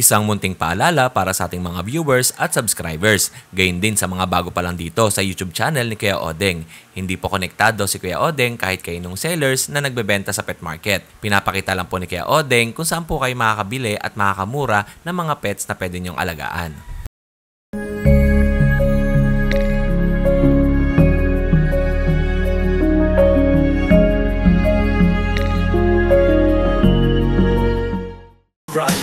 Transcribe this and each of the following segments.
Isang munting paalala para sa ating mga viewers at subscribers. Gayon din sa mga bago pa lang dito sa YouTube channel ni Kuya Odeng. Hindi po konektado si Kuya Odeng kahit kaninong sellers na nagbebenta sa pet market. Pinapakita lang po ni Kuya Odeng kung saan po kayo makakabili at makakamura ng mga pets na pwede niyong alagaan.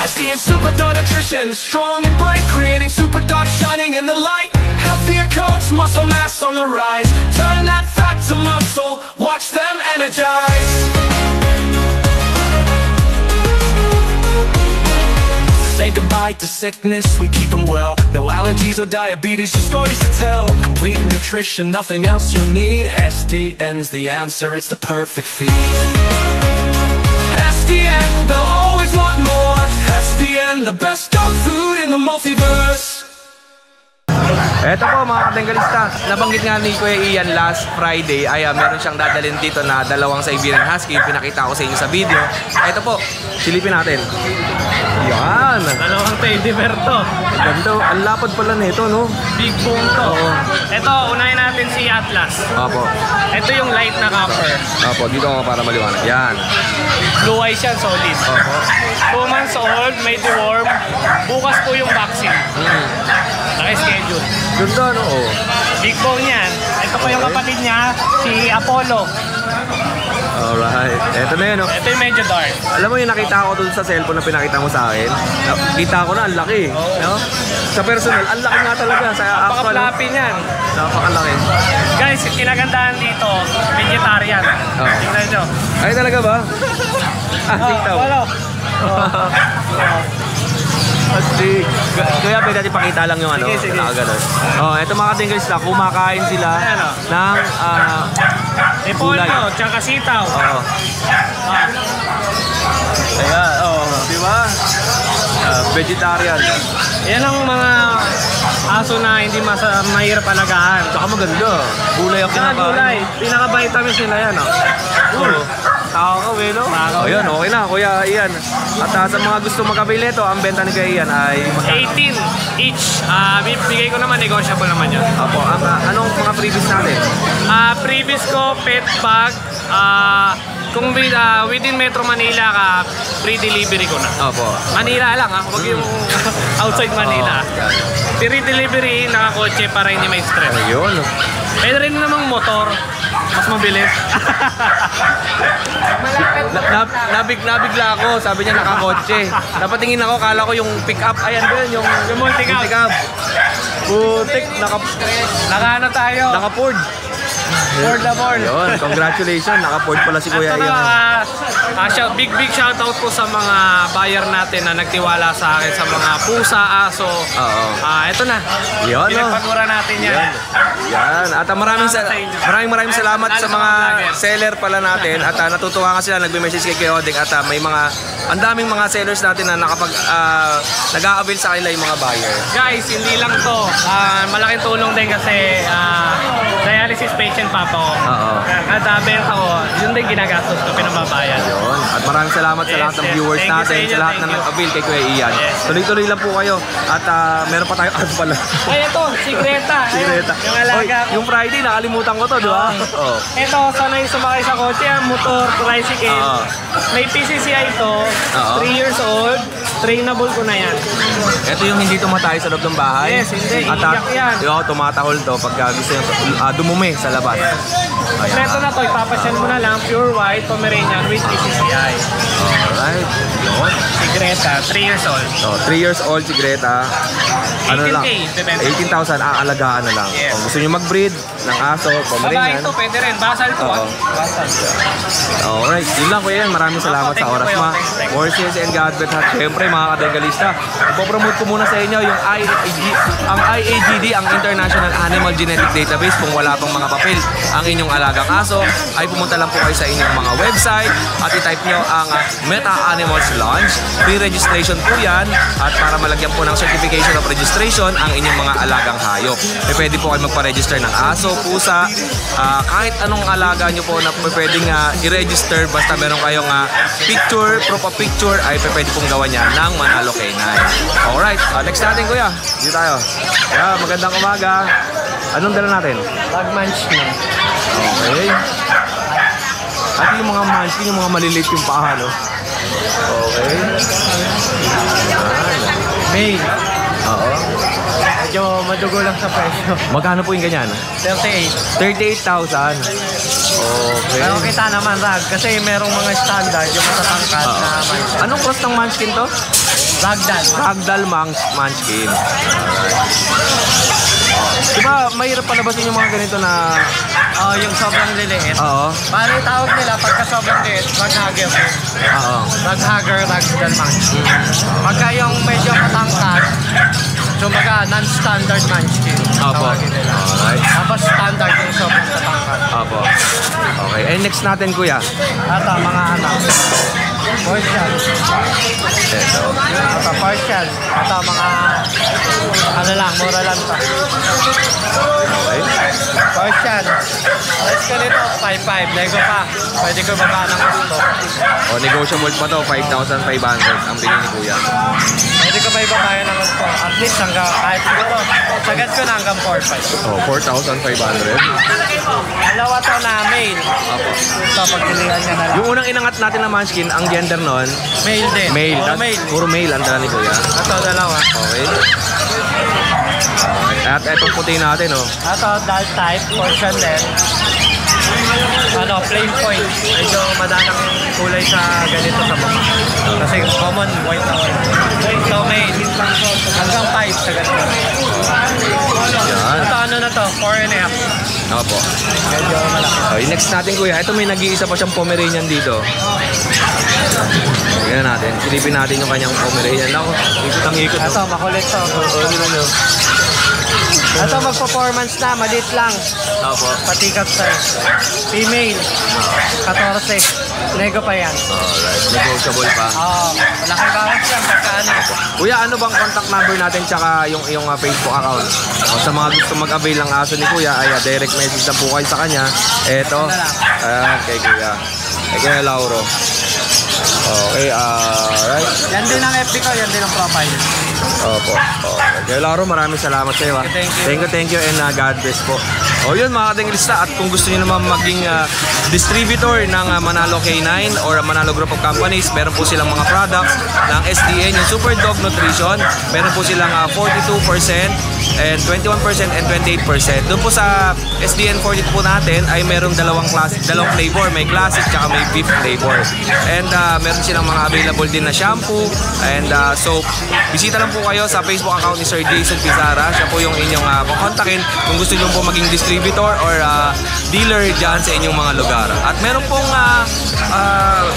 SDN Super Dog Nutrition, strong and bright, creating super dog shining in the light. Healthier coats, muscle mass on the rise. Turn that fat to muscle, watch them energize. Say goodbye to sickness, we keep them well. No allergies or diabetes, just stories to tell. Complete nutrition, nothing else you need. SDN's the answer, it's the perfect feed. SDN, they'll always want more. SDN, the best dog food in the multiverse. Eto po mga katenggalista, nabanggit nga ni Kuya Ian last Friday ay meron siyang dadalhin dito na dalawang Siberian Husky. Pinakita ko sa inyo sa video. Eto po, silipin natin. Yan! Dalawang teddy bear to. Ganda, ang lapad pala nito, no? Big bone to. Oo. Ito, unahin natin si Atlas. Opo. Ito yung light na copper. Opo, dito ako para maliwanag. Yan. Blue eyes yan, solid. Opo. 2 months old, may deworm. Bukas po yung vaccine. Naka-schedule. Ganda, no? Oh. Big bone yan. Ito po yung kapatid niya, si Apollo. Alright. Eto na yun, no? Ito yung medyo dark. Alam mo yung nakita ko dun sa cellphone na pinakita mo sa akin? Nakita ko na, ang laki. No? Sa personal, ang laki nga talaga. Sa actual, Napaka-fluffy niyan. napakalaki. Guys, kinagandahan dito, vegetarian. Oh. Tingnan nyo. Ay, talaga ba? Sitaw. Wala. Kasi, kaya pwede natin pakita lang yung ano. Sige, sige. Nakaganon. Oh, eto mga katinggalis na, kumakain sila Ayan, oh. ng Epolyo, gulay. tsaka sitaw. Oo. Ayan, oh, di ba? Vegetarian. Yan ang mga aso na hindi mahirap alagaan. Tsaka maganda. Gulay ang Saka kinakain. gulay, pinaka-vitamins nila yan. Oo. Tao ka, Welo. Tao Ayun, yan. okay na, Kuya Ian. At sa mga gusto magkabili ito, ang benta ni Kuya Ian ay 18 each. Bibigay ko naman, negotiable naman yun. Apo, anong mga freebies natin? Previous ko, pet bag. Kung within Metro Manila ka, free delivery ko na. Opo. Manila lang ha, huwag yung outside Manila. Free delivery, nakakotse para hindi may stress. Ayun. Pwede rin namang motor, mas mabilis. Nabigla ako, sabi niya nakakotse. Napatingin ako, kala ko yung pick-up. Ayan din, yung multi-cab. Putik, Nakaano tayo? naka-Ford. For the more. Ayun, congratulations, naka-Ford pala si Kuya Ito Ian. na, big shoutout po sa mga buyer natin na nagtiwala sa akin sa mga pusa, aso. Oo. Ito na. Yun, no? Pinagpagura natin yan. Yan. At maraming salamat sa mga seller pala natin. At natutuwa nga sila, nagme-message kay Kuya Odeng. At ang daming mga sellers natin na nag-a-avail sa kanila yung mga buyer. Guys, hindi lang to. Malaking tulong din kasi dialysis patient pa po. Oo. At benta ko, yun din ginagastos ko, pinamabayan. Yun. At maraming salamat sa lahat ng Yes, viewers thank you natin, sa inyo, sa lahat thank ng you. nag-avail kay Kuya Ian. Yes. Tuloy-tuloy lang po kayo. At meron pa tayong ad pala. Ay, ito, si Greta. Ayun, Sigreta. yung alaga ko. Yung Friday, nakalimutan ko to, di ba? Oo. Ito, sanay sumakay sa kotse, motor, tricycle. Oo. May PCCI ito, Oo. 3 years old, trainable ko na yan. Ito yung hindi tumatay sa loob ng bahay. Yes, hindi. At Iiyak yan. yung tumatahol to pagka gusto yung dumumi sa labas. Kompleto na to, ipapasyan mo na lang, pure white, Pomeranian with PCCI. Alright. Yun. Si Greta, 3 years old. So, 3 years old si Greta. Ano 18K, lang? bebenta. 18,000 aalagaan na lang. Yes. Kung gusto nyo mag-breed ng aso, Babae Pomeranian. ito, pwede rin. Basal to. Oo. Basal. Alright, yun lang Kuya Ian. Maraming salamat Thank sa you, oras Kuya. mo. Thank you. More shares and God bless. At syempre mga kadegalista, ipopromote ko muna sa inyo yung IAGD, ang International Animal Genetic Database. Kung wala pang mga papel ang inyong alagang aso, ay pumunta lang po kayo sa inyong mga website at i-type nyo ang Meta Animals Launch. Pre-registration po yan at para malagyan po ng certification of registration ang inyong mga alagang hayop. Pwede po kayo magpa-register ng aso, pusa, kahit anong alaga nyo po na pwedeng i-register basta meron kayong picture, proof of picture ay pwede pong gawa niyan ng Manalo K9. Alright, next natin kuya. Dito tayo. Yeah, magandang umaga. Anong dala natin? Pag munchkin. Okay. At yung mga munchkin, yung mga maliliit yung paa, no? Okay. Mail. Oo. Medyo madugo lang sa presyo. Magkano po yung ganyan? 38. 38,000. Okay. Pero kita naman rag kasi merong mga standard yung matatangkad na munchkin. Anong cost ng munchkin to? Ragdoll. Ragdoll munchkin. Diba mahirap palabasin yung mga ganito na... Oh, yung sobrang liliit. Oo. Bali tawag nila pagka sobrang liit, rag-hugger. Oo. Rag-hugger, ragdoll munchkin. Pagka yung medyo matangkad, kumbaga non-standard munchkin. Opo. Tawagin nila. Alright. Tapos standard yung sobrang matangkad. Opo. Okay. And next natin kuya. Ata mga anak. Portion. Ito. Ata portion. Ata mga ano lang, mura lang pa. Okay. Portion. Price ko nito, 5.5. Lego pa. Pwede ko baba ng gusto. O, negotiable pa to. 5,500 ang bigay ni kuya. Pwede ko pa ibaba yun ng gusto. At least hanggang kahit siguro. Sagad ko na hanggang 4.5. Oh, 4,500. Dalawa to na male. Opo. So pagpilihan niya na lang. Yung unang inangat natin na munchkin, ang gender nun, Male din. male. Puro male. Puro male ang dala ni kuya. Ito dalawa. Okay. At etong puti natin, oh. Ito dark type. Portion din. Ano, plain point. Medyo madalang kulay sa ganito sa mukha. Kasi common white na white. So male. Hanggang 5 sa ganito. Yan. Ito ano na to? 4.5. Opo. Medyo malaki. Okay, next natin kuya. Ito may nag-iisa pa siyang Pomeranian dito. Tingnan natin. Silipin natin yung kanyang Pomeranian. Ako, ikot ang ikot. Ito, makulit to. Ito, mag-performance na. Maliit lang. Opo. Patikat size. Female. 14. Lego pa yan. Alright. Negotiable pa. Oo. Malaki bawas yan. Pagka ano. Kuya, ano bang contact number natin tsaka yung Facebook account? O, sa mga gusto mag-avail ng aso ni Kuya, ay direct message na po kayo sa kanya. Eto. Kay Kuya. Kay Kuya Lauro. Okay, alright. Yan din ang FB ko. Yan din ang profile. Opo. Okay. Kuya Lauro, maraming salamat sa iyo. Thank you and God bless po. O yun mga katenglista, at kung gusto niyo naman maging distributor ng Manalo K9 or Manalo Group of Companies, meron po silang mga products ng SDN, yung Super Dog Nutrition. Meron po silang 42% and 21% and 28%. Doon po sa SDN 42 po natin ay merong dalawang flavor, may classic at may beef flavor. And meron silang mga available din na shampoo and soap. Bisita lang po kayo sa Facebook account ni Sir Jason Pizarra. Siya po yung inyong kontakin kung gusto niyo po maging distributor or dealer dyan sa inyong mga lugar. At meron pong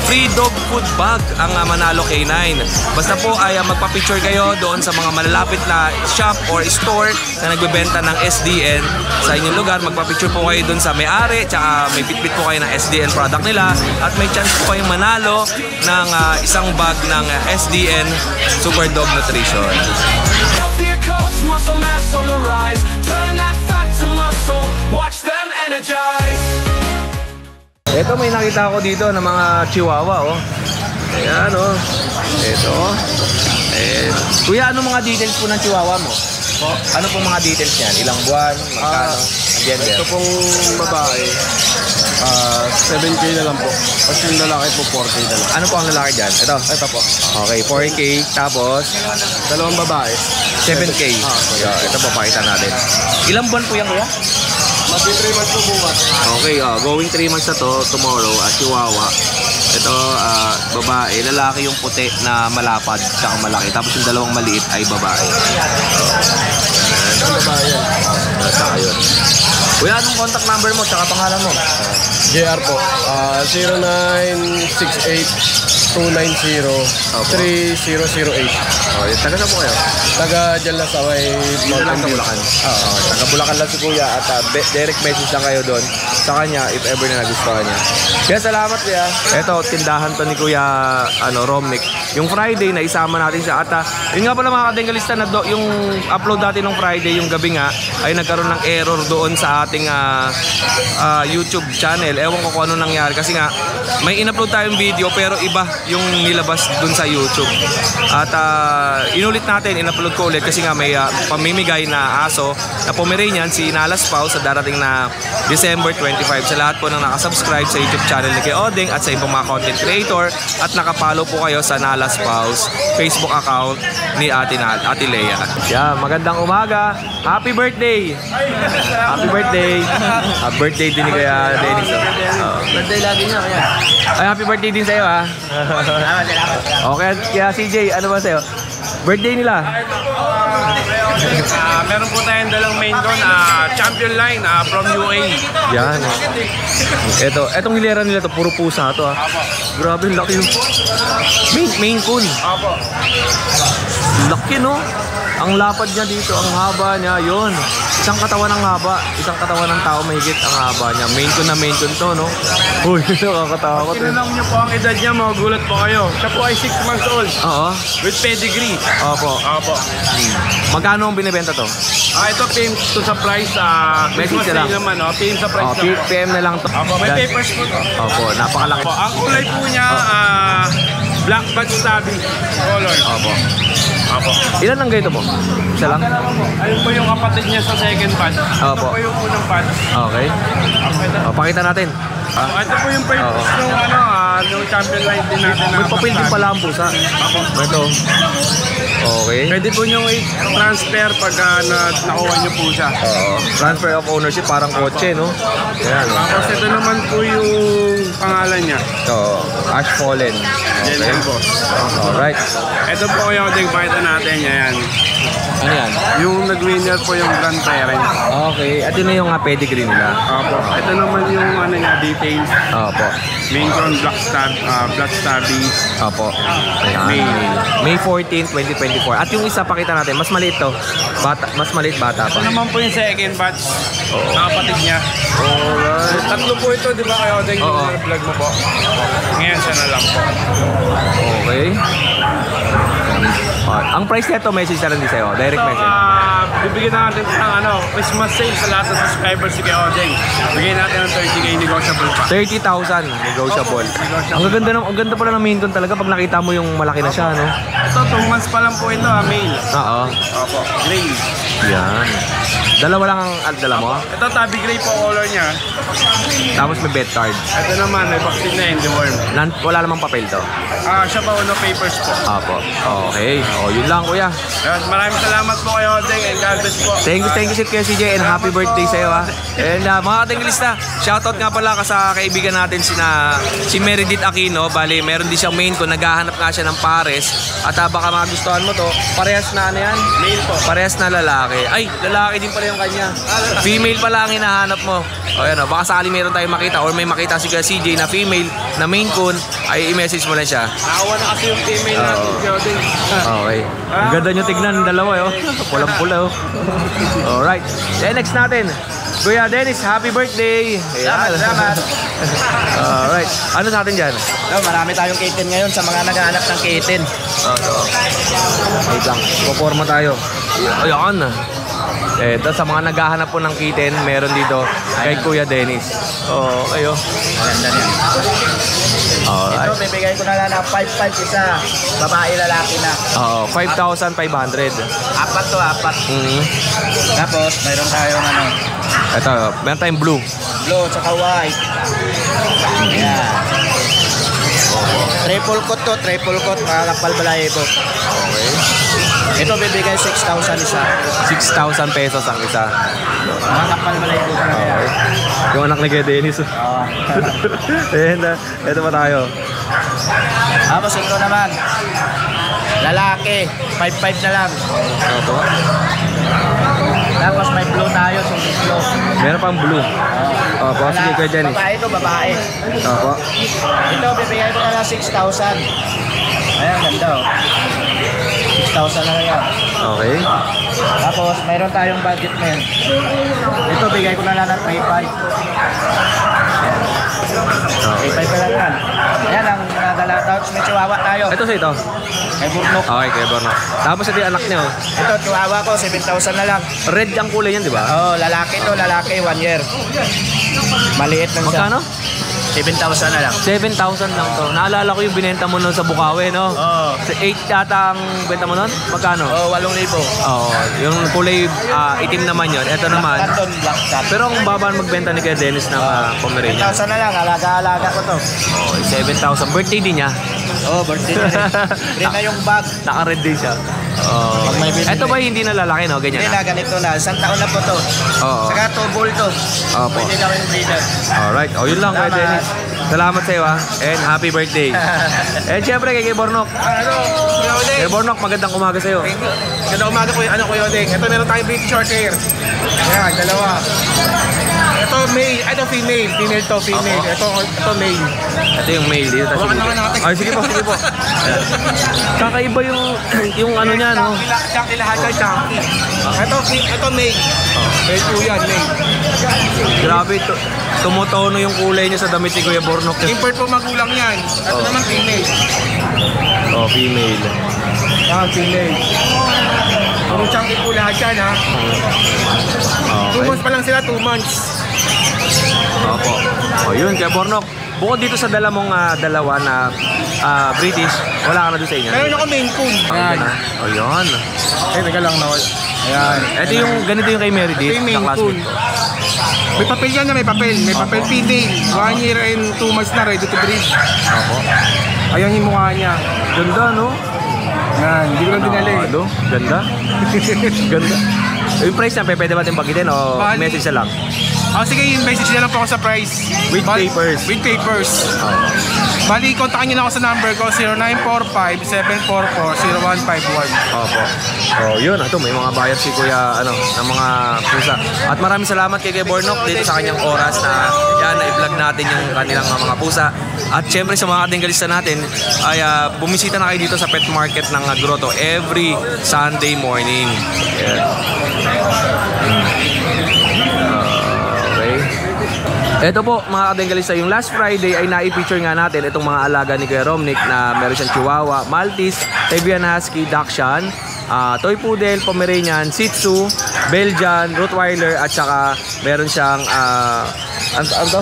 free dog food bag ang Manalo K9. Basta po ay magpa-picture kayo doon sa mga malalapit na shop or store na nagbebenta ng SDN sa inyong lugar. Magpa-picture po kayo doon sa may-ari, tsaka may bitbit po kayo ng SDN product nila, at may chance po kayong manalo ng isang bag ng SDN Super Dog Nutrition. Healthier coats, muscle mass on the rise. Turn that fat to muscle. Watch them energize. Ito, may nakita ako dito ng mga chihuahua, oh. Ayan, oh. Ito. Kuya, ano mga details po ng chihuahua mo? Ano pong mga details niyan? Ilang buwan? Magkano? Gender? Ito pong babae, 7K na lang po. Tapos yung lalaki po, 4K na lang. Ano po ang lalaki dyan? Ito po. Okay, 4K. Tapos, Dalawang babae. 7K. Yeah, ito po, pakita natin. Ilang buwan po yan, kuya? Mati 3 months po bukas. Okay, going 3 months na to, tomorrow, chihuahua. Ito, babae. Lalaki yung puti na malapad, tsaka malaki. Tapos yung dalawang maliit ay babae. Ang babae yan. Saka yun. Kuya, anong contact number mo, tsaka pangalan mo? JR po. 0968-290-3008. Okay, taga na po kayo? Taga dyan lang sa may Dito lang sa Bulacan. Okay, taga Bulacan lang si Kuya at direct message lang kayo doon sa kanya if ever na nagustuhan niya. Kaya salamat Kuya. Ito, tindahan to ni Kuya Romnick. Yung Friday na isama natin siya at yun nga pala mga katinggalista na yung upload natin ng Friday, yung gabi nga ay nagkaroon ng error doon sa ating YouTube channel. Ewan ko kung ano nangyari kasi nga may in-upload tayong video pero iba yung nilabas dun sa YouTube. At inulit natin, in-upload ko ulit kasi nga may pamimigay na aso na Pomeranian, si Nalas Pau, sa darating na December 25. Sa lahat po ng nakasubscribe sa YouTube channel ni Kuya Odeng at sa ibang mga content creator at nakapalo po kayo sa Nalas Pau's Facebook account ni Ate Lea. Yeah, magandang umaga. Happy birthday! Happy birthday! Happy birthday din ni Kuya Dennis. Birthday lagi niya kaya. Ay, happy birthday din sa'yo, ha? Okay, kaya CJ, ano ba sa'yo? Birthday nila? Meron po tayong dalang main doon, champion line from UA. Yan. Etong hilera nila to, puro pusa to, ha? Grabe, laki yung... Main Coon. Laki, no? Ang lapad niya dito, ang haba niya, yun. Isang katawan ng haba, isang katawan ng tao mahigit ang haba niya. Main Coon to, no? Uy, nakakatakot. Tinanong niyo po ang edad niya, magugulat po kayo. Siya po ay 6 months old. Oo. With pedigree. Opo. Magkano ang binibenta to? Ito PM to sa price. Message Christmas lang. Day naman, PM sa price lang po. PM na lang to. May papers po to. Opo, napakalaki. Ang kulay po niya, black badge stubby color. Opo. Apo. Ilan ang ganito po? Isa lang? Ayun po yung kapatid niya sa second batch. Ito Opo. po yung unang batch. Okay. Pakita natin. Ito po yung purpose nung nung champion line din natin. May papel din pala ang pusa. Ito. Okay. Pwede po nyo i-transfer pag nakuha nyo po siya. Transfer of ownership, parang kotse, no? Ayan. Tapos ito naman po yung pangalan niya. So, Ash Fallen. General Boss. Alright. Ito po yung pakita natin. Ayan. Ano yan? Yung nag-winner po yung grandparent. Okay. At yun na yung pedigree nila. Opo. Ito naman yung details. Opo. Main con black stubby. Opo. Ayan. May 14, 2024. At yung isa, pakita natin. Mas maliit to. Mas maliit bata pa. Ito naman po yung second batch. Nakapatid niya. Alright. Tatlo po ito, di ba kayo? Oo. Yung vlog mo po. Ngayon siya na lang po. Okay. Ang price nito, message na rin din sa'yo. Direct So, message. bibigyan natin ng Christmas sale sa lahat ng subscribers si Kuya Odeng. Bigyan natin ng 30K negotiable pa. 30,000 negotiable. Ang ganda pala ng main doon talaga pag nakita mo yung malaki na siya, no? Ito, 2 months pa lang po ito, male. Oo. Opo, gray. Yan. Dalawa lang ang dala mo. Ito, tabby gray po color niya. Tapos may bet card. Ito naman, may vaccine na deworm. Wala namang papel to. Siya pa, no papers po. Apo. Okay. Yun lang, kuya. Maraming salamat po Kuya Odeng and God bless po. Thank you Kuya CJ, and happy birthday sa'yo, ha. And mga katenglista, shoutout nga pala sa kaibigan natin si Meredith Aquino. Bali, meron din siyang main ko, naghahanap nga siya ng pares. At baka magustuhan mo to, parehas na ano yan? Male po. Parehas na lalaki. Ay, lalaki din pala yung kanya. Female pala ang hinahanap mo. O yan, baka sakali meron tayong makita or may makita si Kuya CJ na female na main coon, ay i-message mo lang siya. Nakawa na kasi yung female natin, Kuya Odeng. Okay. Ang ganda nyo tignan, dalawa, pulang-pula, Alright. Then next natin, Kuya Dennis, happy birthday! Salamat. Alright. Ano natin dyan? Marami tayong kitten ngayon sa mga naghahanap ng kitten. Wait lang. Puporma tayo. Ayan. Ito, sa mga naghahanap po ng kitten, meron dito kay Kuya Dennis. Ayo. Maganda niya. Alright. Ito, bibigay ko na lang ng 5-5 isa. Babae, lalaki na. 5,500. Apat to, apat. Tapos, mayroon tayong Ito, meron tayong blue. blue tsaka white. Ayan. Triple coat to, triple coat. Mga kapal balahibo. Okay. Ito, bibigay 6,000 isa. 6,000 pesos ang isa. Mga kapal balahibo. Okay. Yung anak ni Kuya Dennis. And ito pa tayo. Tapos ito naman. Lalaki, 5-5 na lang. Ito. Tapos may blue tayo, sulit blue. Meron pang blue. Opo, sige Kuya Dennis. Babae ito, babae. Opo. Ito, bibigay ko na lang 6,000. Ayan, ganda oh. 6,000 na lang yan. Okay. Tapos, mayroon tayong budget na yan. Ito, bigay ko na lang ng 3,500. 3,500 pa lang yan. Ayan, ang nadala. Tapos may chihuahua tayo. Ito sa ito. May burnok. Okay, kaya Borno. Tapos ito yung anak niyo. Ito, chihuahua ko, 7,000 na lang. Red ang kulay yan, di ba? Oh, lalaki to, lalaki, 1 year. Maliit lang siya. Magkano? 7,000 na lang. 7,000 lang to. Naalala ko yung binenta mo nun sa Bukawi, no? Oo. 8 yata ang benta mo nun? Magkano? Oo, 8,000. Oo. Yung kulay itim naman yun. Ito naman. Canton Black Cat. Pero ang baba magbenta ni Kuya Dennis ng Pomeranian. 7,000 na lang, alaga-alaga ko to. Oh, 7,000. Birthday din niya. Oo, birthday na rin. Rin na yung bag. Naka-red din siya. Oh. Pag may bibili. Ito ba hindi na lalaki, no? Ganyan Hindi na. na, ganito na. 1 taon na po to. Oo. Saka to, bull to. Opo. Pwede gawin breeder. Alright. O, yun lang, Kuya Salamat. Dennis. Salamat sa iyo, ha. And happy birthday. And syempre, kay Bornok. Ano, Kuya Odeng? Kay Bornok, magandang umaga sa iyo. Ganda umaga ko yung Kuya Odeng. Ito meron tayong British short hair. Ayan, dalawa. Ito male, ito female. Female to, female. Ito male. Ito yung mail dito. Hawakan naman natin. Ay, sige po, sige po. Ayan. Kakaiba yung ano niya, no? Chunky lahat yan, chunky. Ito male. Male po yan, male. Grabe, tumutono yung kulay niya sa damit ni Kuya Bornok. Import po magulang yan. Ito naman female. Oh, female. Yan, female. Puro chunky po lahat yan, ha? 2 Okay. months pa lang sila, 2 months. Opo. O yun, Kuya Bornok. Bukod dito sa dala mong dalawa na British, wala ka na doon sa inyo. Meron ako Maine Coon. Ayan. O yun. Eh, teka lang na. Ayan. Ito yung, ganito yung kay Meredith, Ito yung Maine na Coon. classmate ko. May papel yan na may papel. May papel female. 1 year and 2 months na ready to breed. Opo. Ayan yung mukha niya. Ganda, no? Yan, hindi ko lang dinali. Ano? Ganda. Ganda. Yung price niya, pwede ba natin bagitin o Bali. message na lang? Sige, yung message na lang po ako sa price. With papers. With papers. Bali, kontakin niyo na ako sa number ko, 0945-744-0151. Opo. Oh, yun. Ito, may mga bayad si Kuya, ng mga pusa. At maraming salamat kay Bornok dito sa kanyang oras na yan, na-vlog natin yung kanilang mga pusa. At syempre sa mga katinggalista natin, ay bumisita na kayo dito sa pet market ng Grotto every Sunday morning. Yan. Okay. Ito po mga katinggalista, yung last Friday ay nai-feature nga natin itong mga alaga ni Kuya Romnick na meron siyang Chihuahua, Maltese, Siberian Husky, Dachshund, Toy Poodle, Pomeranian, Shih Tzu, Belgian, Rottweiler at saka meron siyang ano to?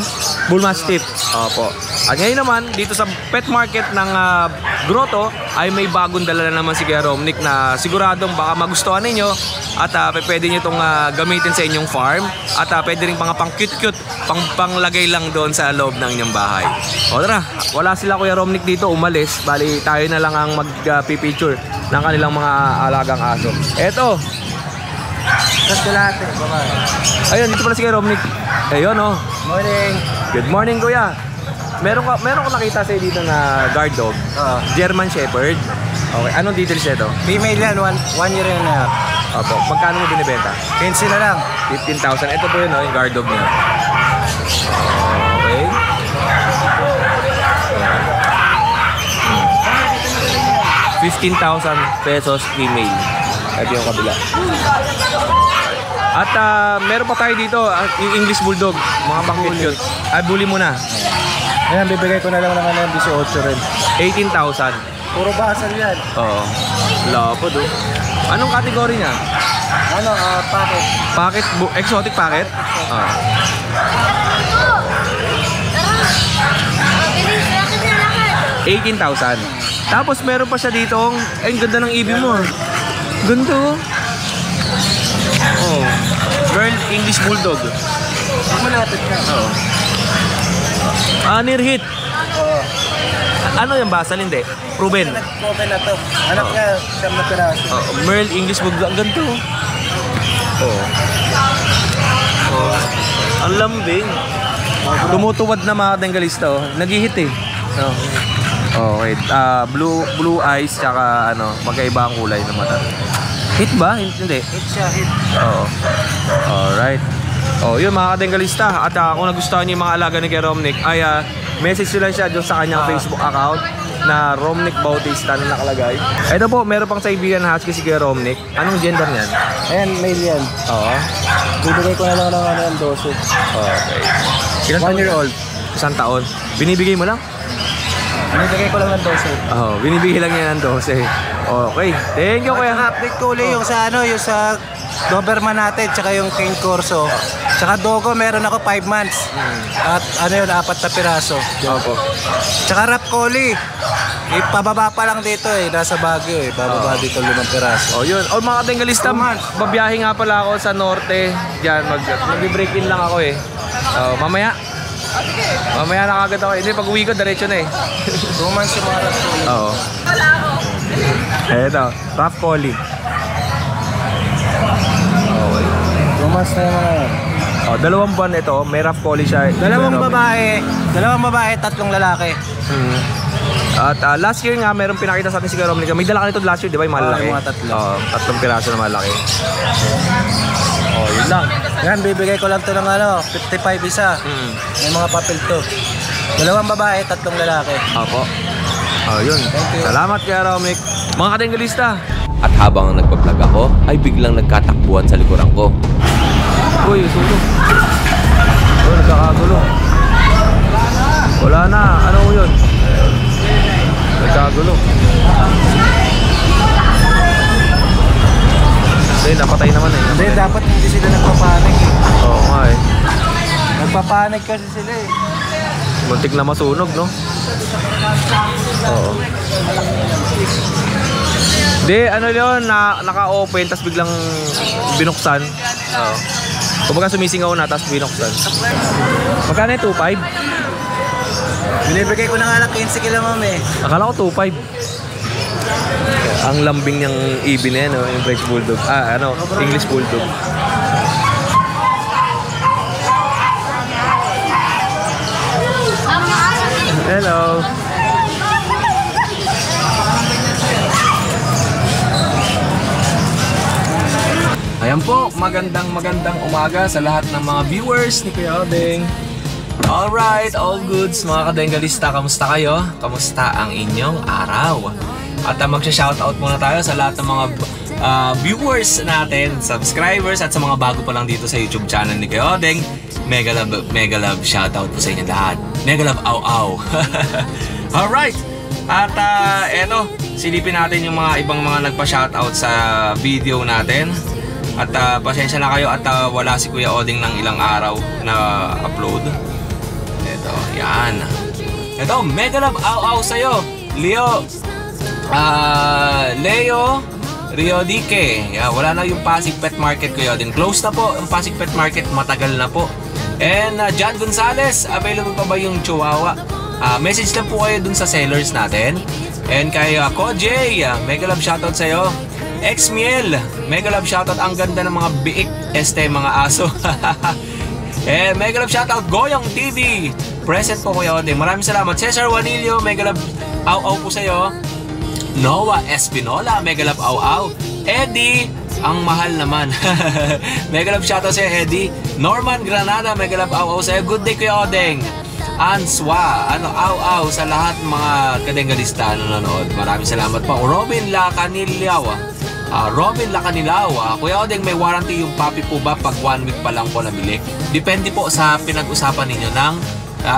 Bull Mastiff. Opo. At ngayon naman dito sa pet market ng Grotto ay may bagong dala na naman si Kuya Romnick na siguradong baka magustuhan ninyo at pwede nyo itong gamitin sa inyong farm at pwede rin pang cute-cute panglagay lang doon sa loob ng inyong bahay. O tara, wala sila Kuya Romnick dito, umalis. Bali tayo na lang ang mag-picture ng kanilang mga alagang aso. Eto. Ayun, dito pala si Kuya Romnick. Ayun, oh. Morning. Good morning, Kuya. Meron ko nakita sa'yo dito na guard dog. German Shepherd. Okay, anong details ito? Female yan, 1 year and a half. Opo, magkano mo binibenta? 15 na lang. 15,000. Ito po yun, oh, yung guard dog niya. Okay. 15,000 pesos female. Ito yung kabila. At meron pa tayo dito, yung English Bulldog, mga pang-cute. Bully mo na. Ayan, bibigay ko na lang ng 18 rin. 18,000. Puro basal yan. Oo. Lapod, oh. Anong category niya? Ano, packet. Packet, exotic packet? Ah. $18,000. Tapos meron pa siya dito, ay ang ganda ng ibig mo. Ganda, oh. Oh. Girl English Bulldog. Malapit ka. Oo. Near hit. Ano yung basal? Hindi. Proven. Nag-cover na to. Anak niya, siyam na piraso. Merle English Bulldog. Ang ganda, oh. Oh. Oh. Ang lambing. Tumutuwad na mga tanggalista, oh. Nag-hit eh. Oh. Okay. Blue eyes tsaka magkaiba ang kulay ng mata. Hit ba? Hindi. Hit siya, hit. Oo. Alright. Oh, yun mga katinggalista. At kung nagustuhan niyo yung mga alaga ni Kuya Romnick, ay message nyo lang siya dyan sa kanyang Facebook account na Romnick Bautista na nakalagay. Ito po, meron pang Siberian Husky si Kuya Romnick. Anong gender niyan? Ayan, male yan. Oo. Bibigay ko na lang ng 12. Okay. Ilang 1 year old. 1 taon. Binibigay mo lang? Binibigay ko lang ng 12. Oo, binibigay lang niya ng 12. Okay. Thank you, Kuya. Update ko ulit yung sa yung sa Doberman natin tsaka yung King Corso. Tsaka Dogo, meron ako 5 months. At ano yun, 4 na piraso. Opo. Tsaka Rap Collie. Ipababa pa lang dito eh, nasa Baguio eh. Bababa dito 5 piraso. Oh, yun. Oh, mga katengalista, babiyahe nga pala ako sa norte. Diyan, mag-break in lang ako eh. Mamaya na kagad ako. Hindi, pag uwi ko, diretso na eh. 2 months yung mga Rap Collie. Oo. Eto, Rap Collie. Okay. 2 months na yung mga yan. Oh, 2 buwan ito, may Rap Collie siya. 2 babae, 3 lalaki. At last year nga, meron pinakita sa atin si Kuya Romney. May dala ka nito last year, di ba? Yung malaki. Yung mga 3. Oo, 3 piraso na malaki. Oh, yun lang. Yan, bibigay ko lang to ng 55 isa. May mga papel to. 2 babae, 3 lalaki. Opo. Oh, yun. Salamat Kuya Romney. Mga katengalista. At habang nagpa-vlog ako, ay biglang nagkatakbuhan sa likuran ko. Uy, sunog. Oh, nagkakagulo. Wala na. Ano yun? Nagkakagulo. Hindi, napatay naman eh. Hindi, dapat hindi sila nagpapanik eh. Oo nga eh. Nagpapanik kasi sila eh. Muntik na masunog, no? Oo. Hindi, ano yun, naka-open, tapos biglang binuksan. Oo. Kumbaga sumisingaw na, tapos binuksan. Magkano yung 2.5? Binibigay ko na nga lang 15 kila ma'am eh. Akala ko 2.5. Ang lambing niyang ibin na yan, no? Yung French Bulldog. English Bulldog. Hello. Ayan po, magandang umaga sa lahat ng mga viewers ni Kuya Odeng. Alright, all goods mga kadengalista, kamusta kayo? Kamusta ang inyong araw? At magsha-shoutout muna tayo sa lahat ng mga viewers natin, subscribers, at sa mga bago pa lang dito sa YouTube channel ni Kuya Odeng. Mega love shoutout po sa inyo lahat. Mega love aw. Alright, at eto, silipin natin yung mga ibang mga nagpa-shoutout sa video natin. At pasensya na kayo at wala si Kuya Odeng ng ilang araw na upload. Ito, yan. Ito, mega love aw sa'yo, Leo Rio Dique. Wala na yung Pasig Pet Market, Kuya Odeng. Close na po yung Pasig Pet Market, matagal na po. And John Gonzales, available pa ba yung Chihuahua? Message lang po kayo dun sa sellers natin. And kay Kojay, mega love shoutout sa'yo. Xmiel, mega love shoutout. Ang ganda ng mga biik, mga aso. Mega love shoutout. Goyong TV, present po Kuya Odeng. Maraming salamat. Cesar Juanillo, mega love aw po sa'yo. Noah Espinola, mega love aw. Eddie, ang mahal naman. Mega love shoutout sa'yo, Eddie. Norman Granada, mega love aw sa'yo. Good day Kuya Odeng. Answa, aw sa lahat mga kadengalista na nanonood. Maraming salamat po. Robin Lacanilaw, Kuya Odeng, may warranty yung puppy po ba pag 1 week pa lang po nabili? Depende po sa pinag-usapan ninyo ng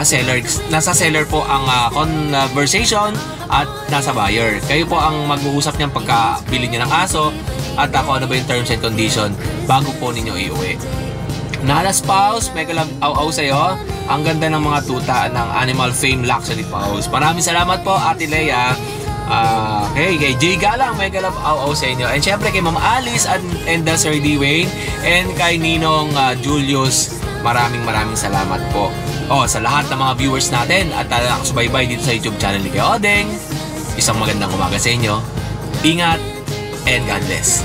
seller. Nasa seller po ang conversation at nasa buyer. Kayo po ang mag-uusap niyang pagkabili niyo ng aso at ano ba yung terms and condition bago po ninyo iuwi. Nala Spouse, mega love aw sa'yo. Ang ganda ng mga tuta ng Animal Fame Luxury Spouse. Maraming salamat po, Ate Leia. Kay Jay Galang, mega love aw sa inyo. And syempre kay Ma'am Alice and Sir D. Wayne. And kay Ninong Julius, maraming salamat po. Sa lahat ng mga viewers natin at nakasubaybay dito sa YouTube channel ni Kuya Odeng. Isang magandang umaga sa inyo. Ingat and God bless.